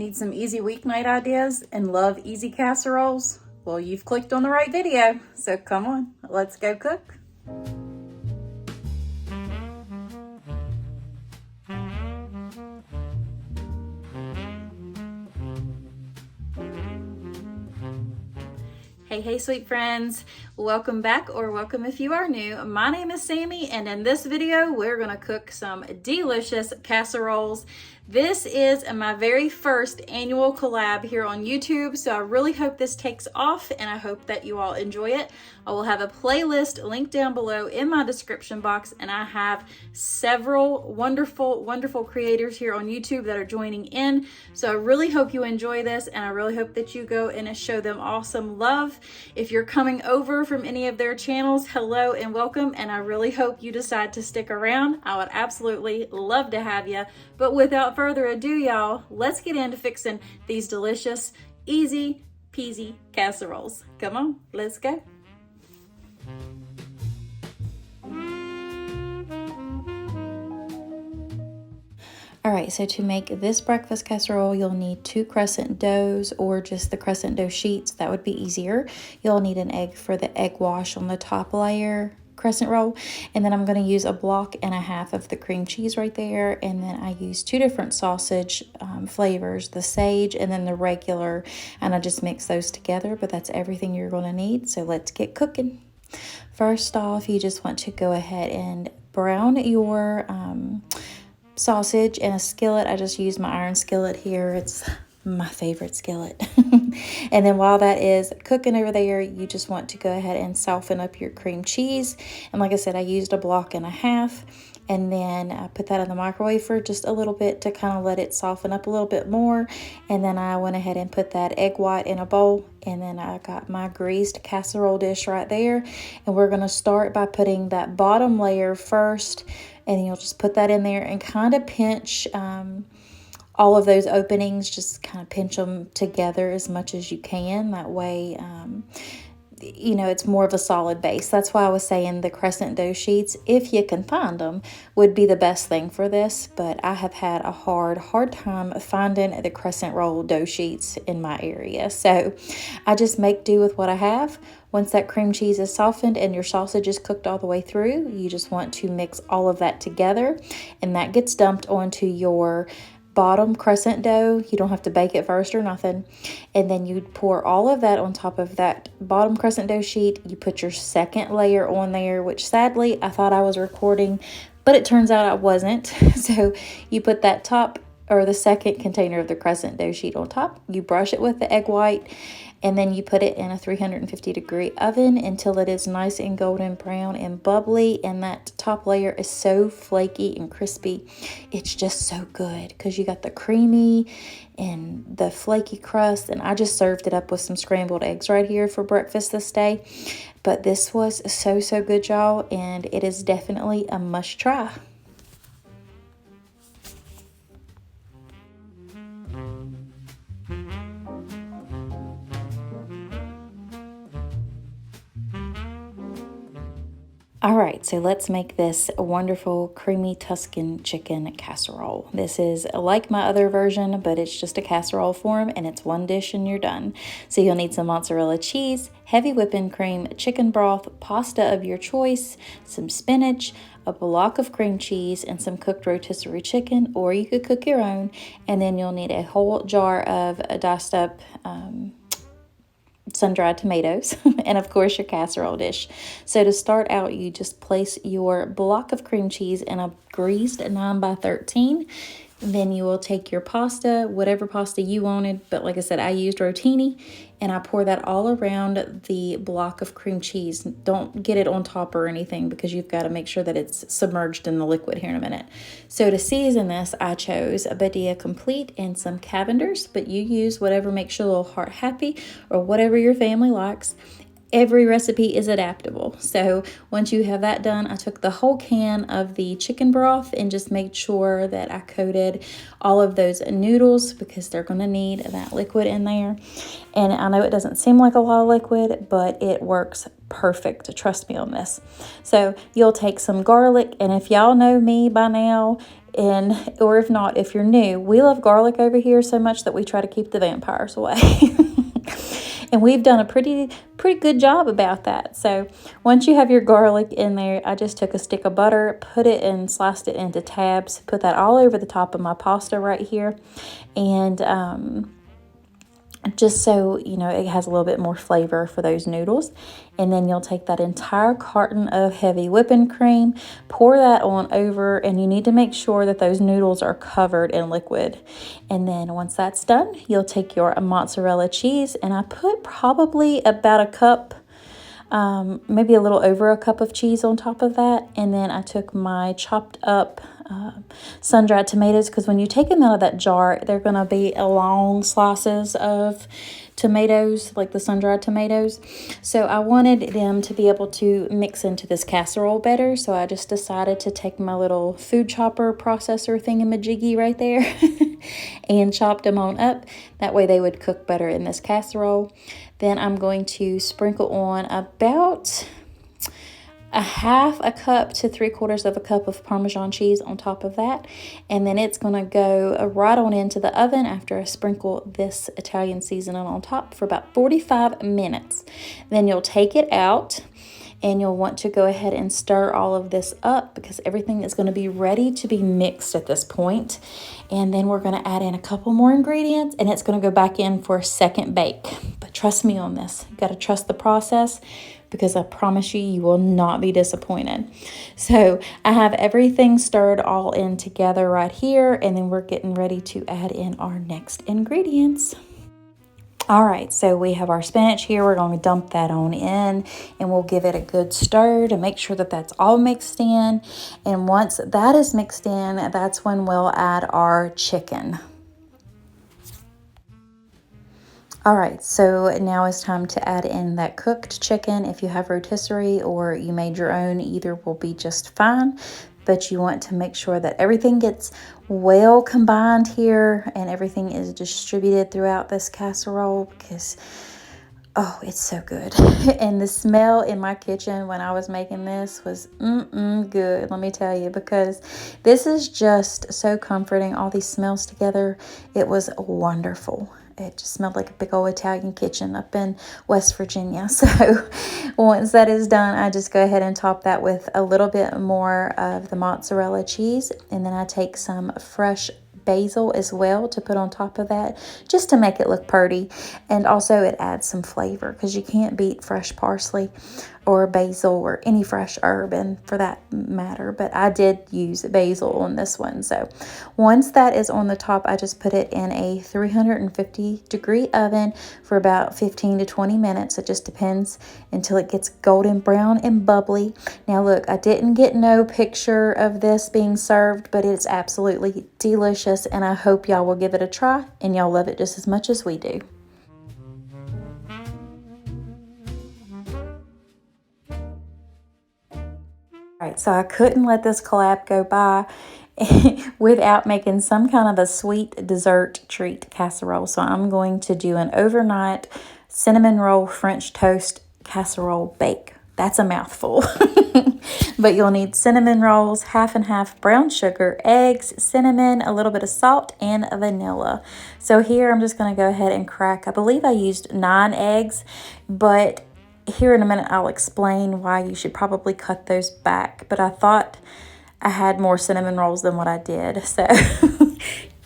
Need some easy weeknight ideas and love easy casseroles? Well, you've clicked on the right video, so come on, let's go cook. Hey, sweet friends. Welcome back, or welcome if you are new. My name is Sammy, and in this video, we're gonna cook some delicious casseroles. This is my very first annual collab here on YouTube, so I really hope this takes off, and I hope that you all enjoy it. I will have a playlist linked down below in my description box, and I have several wonderful creators here on YouTube that are joining in. So I really hope you enjoy this, and I really hope that you go and show them awesome love. If you're coming over from any of their channels, hello and welcome, and I really hope you decide to stick around. I would absolutely love to have you. But without further ado, y'all, let's get into fixing these delicious, easy peasy casseroles. Come on, let's go. All right, so to make this breakfast casserole, you'll need 2 crescent doughs or just the crescent dough sheets. That would be easier. You'll need an egg for the egg wash on the top layer crescent roll, and then I'm going to use a block and a half of the cream cheese right there, and then I use 2 different sausage flavors, the sage and then the regular, and I just mix those together, but that's everything you're going to need. So let's get cooking. First off, you just want to go ahead and brown your sausage in a skillet. I just use my iron skillet here. It's my favorite skillet. And then while that is cooking over there, you just want to go ahead and soften up your cream cheese. And like I said, I used a block and a half, and then I put that in the microwave for just a little bit to kind of let it soften up a little bit more. And then I went ahead and put that egg white in a bowl, and then I got my greased casserole dish right there. And we're going to start by putting that bottom layer first, and then you'll just put that in there and kind of pinch all of those openings, just kind of pinch them together as much as you can. That way, you know, it's more of a solid base. That's why I was saying the crescent dough sheets, if you can find them, would be the best thing for this. But I have had a hard time finding the crescent roll dough sheets in my area. So I just make do with what I have. Once that cream cheese is softened and your sausage is cooked all the way through, you just want to mix all of that together, and that gets dumped onto your bottom crescent dough. You don't have to bake it first or nothing. And then you pour all of that on top of that bottom crescent dough sheet. You put your second layer on there, which sadly I thought I was recording, but it turns out I wasn't. So you put that top, or the second container of the crescent dough sheet on top. You brush it with the egg white, and then you put it in a 350-degree oven until it is nice and golden brown and bubbly, and that top layer is so flaky and crispy. It's just so good because you got the creamy and the flaky crust, and I just served it up with some scrambled eggs right here for breakfast this day. But this was so good, y'all, and it is definitely a must try. All right, so let's make this wonderful creamy Tuscan chicken casserole. This is like my other version, but it's just a casserole form, and it's one dish and you're done. So you'll need some mozzarella cheese, heavy whipping cream, chicken broth, pasta of your choice, some spinach, a block of cream cheese, and some cooked rotisserie chicken, or you could cook your own. And then you'll need a whole jar of diced up sun-dried tomatoes, and of course your casserole dish. So to start out, you just place your block of cream cheese in a greased 9x13. Then you will take your pasta, whatever pasta you wanted, but like I said, I used rotini, and I pour that all around the block of cream cheese. Don't get it on top or anything, because you've got to make sure that it's submerged in the liquid here in a minute. So to season this, I chose a Badia Complete and some Cavenders, but you use whatever makes your little heart happy or whatever your family likes. every recipe is adaptable. So once you have that done, I took the whole can of the chicken broth and just made sure that I coated all of those noodles because they're going to need that liquid in there. And I know it doesn't seem like a lot of liquid, but it works perfect. Trust me on this. So you'll take some garlic, and if y'all know me by now, or if not, if you're new, we love garlic over here so much that we try to keep the vampires away. And we've done a pretty good job about that. So once you have your garlic in there, I just took a stick of butter, put it and sliced it into tabs, put that all over the top of my pasta right here. And just so you know, it has a little bit more flavor for those noodles. And then you'll take that entire carton of heavy whipping cream, pour that on over, and you need to make sure that those noodles are covered in liquid. And then once that's done, you'll take your mozzarella cheese, and I put probably about a cup, maybe a little over a cup of cheese on top of that. And then I took my chopped up sun-dried tomatoes, because when you take them out of that jar, they're going to be long slices of tomatoes, like the sun-dried tomatoes. So I wanted them to be able to mix into this casserole better, so I just decided to take my little food chopper processor thingamajiggy right there and chopped them on up. That way they would cook better in this casserole. Then I'm going to sprinkle on about a half a cup to 3/4 of a cup of Parmesan cheese on top of that. And then it's going to go right on into the oven after I sprinkle this Italian seasoning on top for about 45 minutes. Then you'll take it out, and you'll want to go ahead and stir all of this up because everything is going to be ready to be mixed at this point. And then we're going to add in a couple more ingredients, and it's going to go back in for a second bake. But trust me on this. You got to trust the process, because I promise you, you will not be disappointed. So I have everything stirred all in together right here, and then we're getting ready to add in our next ingredients. All right, so we have our spinach here. We're going to dump that on in, and we'll give it a good stir to make sure that that's all mixed in. And once that is mixed in, that's when we'll add our chicken. All right, so now it's time to add in that cooked chicken. If you have rotisserie or you made your own, either will be just fine. But you want to make sure that everything gets well combined here and everything is distributed throughout this casserole, because oh, it's so good. And the smell in my kitchen when I was making this was good, let me tell you, because this is just so comforting. All these smells together, it was wonderful. It just smelled like a big old Italian kitchen up in West Virginia. So once that is done, I just go ahead and top that with a little bit more of the mozzarella cheese. And then I take some fresh basil as well to put on top of that, just to make it look pretty. And also it adds some flavor, because you can't beat fresh parsley or basil or any fresh herb, and for that matter, but I did use basil on this one. So once that is on the top, I just put it in a 350-degree oven for about 15 to 20 minutes. It just depends, until it gets golden brown and bubbly. Now look, I didn't get no picture of this being served, but it's absolutely delicious, and I hope y'all will give it a try and y'all love it just as much as we do. All right, so I couldn't let this collab go by without making some kind of a sweet dessert treat casserole. So I'm going to do an overnight cinnamon roll French toast casserole bake. That's a mouthful. But you'll need cinnamon rolls, half and half brown sugar, eggs, cinnamon, a little bit of salt, and vanilla. So here I'm just going to go ahead and crack, I believe I used 9 eggs, but here in a minute I'll explain why you should probably cut those back. But I thought I had more cinnamon rolls than what I did. So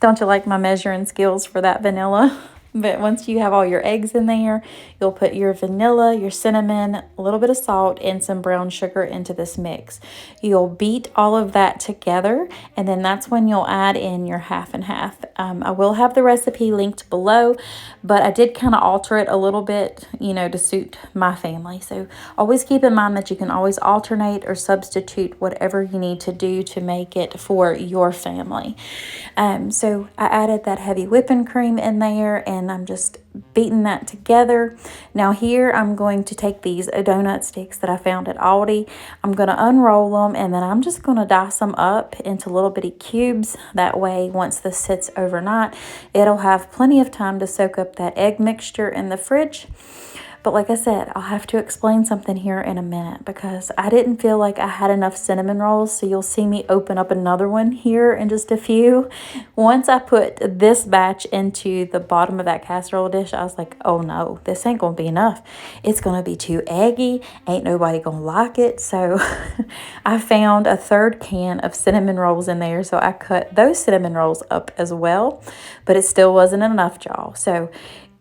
don't you like my measuring skills for that vanilla? But once you have all your eggs in there, you'll put your vanilla, your cinnamon, a little bit of salt, and some brown sugar into this mix. You'll beat all of that together, and then that's when you'll add in your half and half. I will have the recipe linked below, but I did kind of alter it a little bit, you know, to suit my family. So always keep in mind that you can always alternate or substitute whatever you need to do to make it for your family. So I added that heavy whipping cream in there, and and I'm just beating that together. Now here I'm going to take these donut sticks that I found at Aldi. I'm going to unroll them, and then I'm just going to dice them up into little bitty cubes. That way, once this sits overnight, it'll have plenty of time to soak up that egg mixture in the fridge. But like I said, I'll have to explain something here in a minute because I didn't feel like I had enough cinnamon rolls. So you'll see me open up another one here in just a few. Once I put this batch into the bottom of that casserole dish, I was like, oh no, this ain't going to be enough. It's going to be too eggy. Ain't nobody going to like it. So I found a third can of cinnamon rolls in there. So I cut those cinnamon rolls up as well. But it still wasn't enough, y'all. So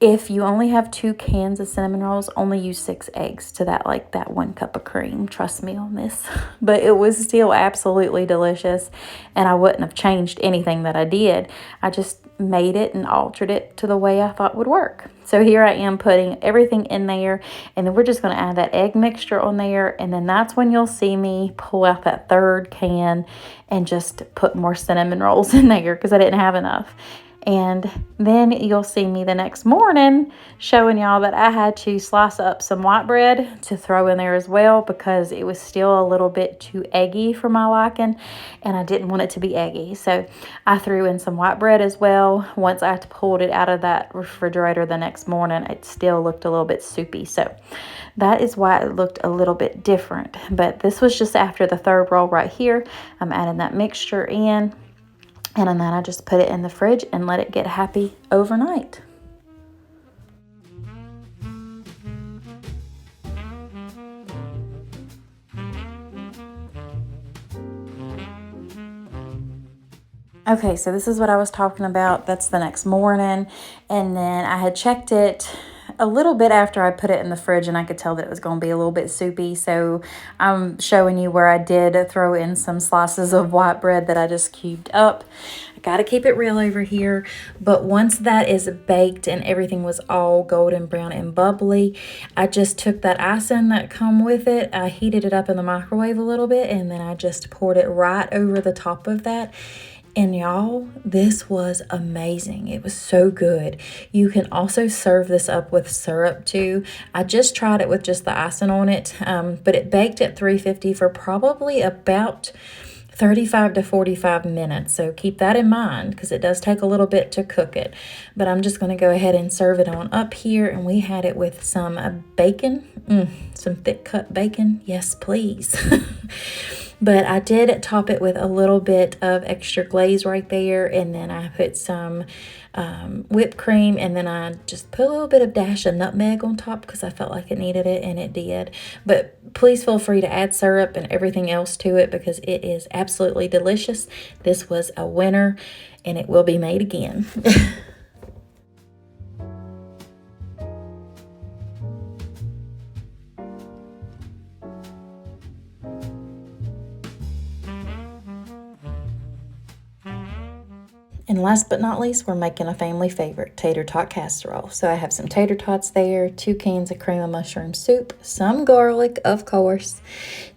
if you only have 2 cans of cinnamon rolls, only use 6 eggs to that 1 cup of cream. Trust me on this. But it was still absolutely delicious, and I wouldn't have changed anything that I did. I just made it and altered it to the way I thought would work. So here I am putting everything in there, and then we're just going to add that egg mixture on there, and then that's when you'll see me pull out that third can and just put more cinnamon rolls in there because I didn't have enough. And then you'll see me the next morning showing y'all that I had to slice up some white bread to throw in there as well because it was still a little bit too eggy for my liking, and I didn't want it to be eggy. So I threw in some white bread as well. Once I pulled it out of that refrigerator the next morning, it still looked a little bit soupy. So that is why it looked a little bit different. But this was just after the third roll right here. I'm adding that mixture in. And then I just put it in the fridge and let it get happy overnight. Okay, so this is what I was talking about. That's the next morning. And then I had checked it a little bit after I put it in the fridge, and I could tell that it was going to be a little bit soupy. So I'm showing you where I did throw in some slices of white bread that I just cubed up. I got to keep it real over here. But once that is baked and everything was all golden brown and bubbly, I just took that icing that come with it. I heated it up in the microwave a little bit, and then I just poured it right over the top of that. And y'all, this was amazing. It was so good. You can also serve this up with syrup too. I just tried it with just the icing on it, but it baked at 350 for probably about 35 to 45 minutes. So keep that in mind because it does take a little bit to cook it. But I'm just going to go ahead and serve it on up here. And we had it with some bacon, some thick cut bacon. Yes, please. But I did top it with a little bit of extra glaze right there. And then I put some whipped cream. And then I just put a little bit of dash of nutmeg on top because I felt like it needed it, and it did. But please feel free to add syrup and everything else to it because it is absolutely delicious. This was a winner, and it will be made again. And last but not least, we're making a family favorite, Tater Tot Casserole. So I have some tater tots there, 2 cans of cream of mushroom soup, some garlic, of course,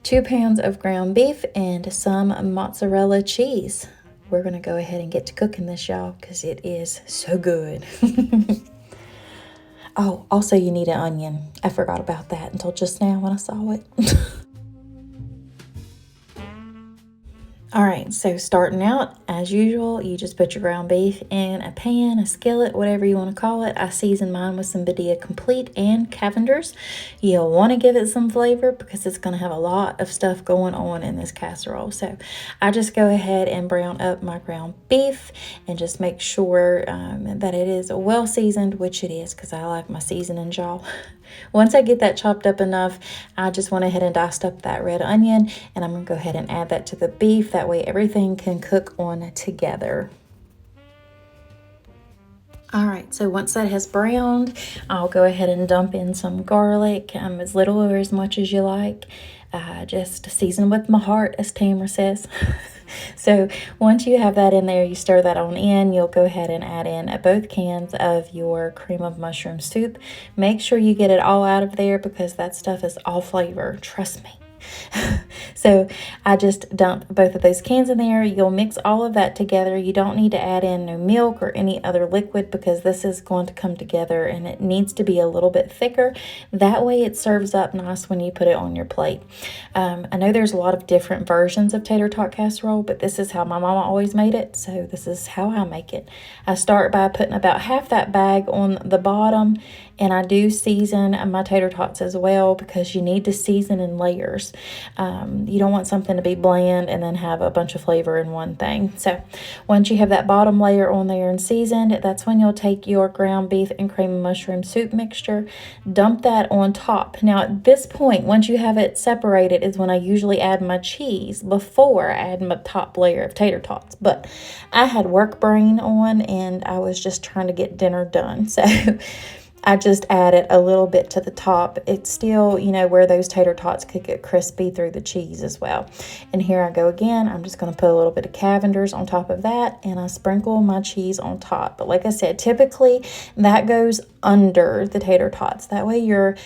2 pounds of ground beef, and some mozzarella cheese. We're going to go ahead and get to cooking this, y'all, because it is so good. Oh, also you need an onion. I forgot about that until just now when I saw it. All right, so starting out, as usual, you just put your ground beef in a pan, a skillet, whatever you want to call it. I season mine with some Badia Complete and Cavender's. You'll want to give it some flavor because it's going to have a lot of stuff going on in this casserole. So I just go ahead and brown up my ground beef and just make sure that it is well seasoned, which it is because I like my seasoning, y'all. Once I get that chopped up enough, I just went ahead and diced up that red onion, and I'm going to go ahead and add that to the beef. That way everything can cook on together. All right, so once that has browned, I'll go ahead and dump in some garlic, as little or as much as you like. Just season with my heart, as Tamara says. So once you have that in there, you stir that on in. You'll go ahead and add in both cans of your cream of mushroom soup. Make sure you get it all out of there because that stuff is all flavor. Trust me. So I just dump both of those cans in there. You'll mix all of that together. You don't need to add in no milk or any other liquid because this is going to come together and it needs to be a little bit thicker. That way it serves up nice when you put it on your plate. I know there's a lot of different versions of tater tot casserole, but this is how my mama always made it, so this is how I make it. I start by putting about half that bag on the bottom, and I do season my tater tots as well because you need to season in layers. You don't want something to be bland and then have a bunch of flavor in one thing. So once you have that bottom layer on there and seasoned, that's when you'll take your ground beef and cream and mushroom soup mixture, dump that on top. Now at this point, once you have it separated, is when I usually add my cheese before I add my top layer of tater tots. But I had work brain on and I was just trying to get dinner done. So I just added a little bit to the top. It's still, you know, where those tater tots could get crispy through the cheese as well. And here I go again. I'm just going to put a little bit of Cavenders on top of that, and I sprinkle my cheese on top. But like I said, typically that goes under the tater tots. That way your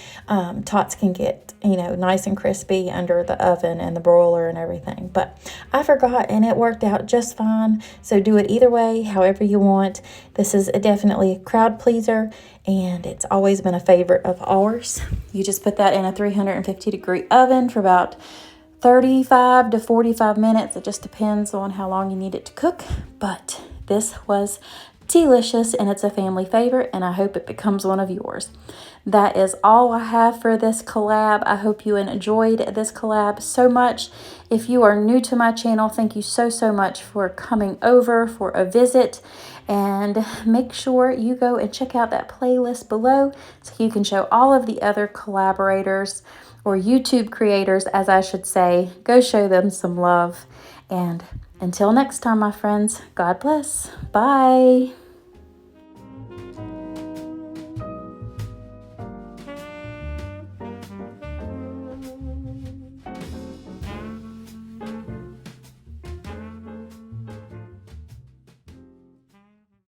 tots can get, you know, nice and crispy under the oven and the broiler and everything. But I forgot and it worked out just fine. So do it either way, however you want. This is definitely a crowd pleaser and it's always been a favorite of ours. You just put that in a 350-degree oven for about 35 to 45 minutes. It just depends on how long you need it to cook. But this was delicious and it's a family favorite, and I hope it becomes one of yours. That is all I have for this collab. I hope you enjoyed this collab so much. If you are new to my channel, thank you so much for coming over for a visit, and make sure you go and check out that playlist below so you can show all of the other collaborators or YouTube creators, as I should say. Go show them some love, and until next time, my friends, God bless. Bye.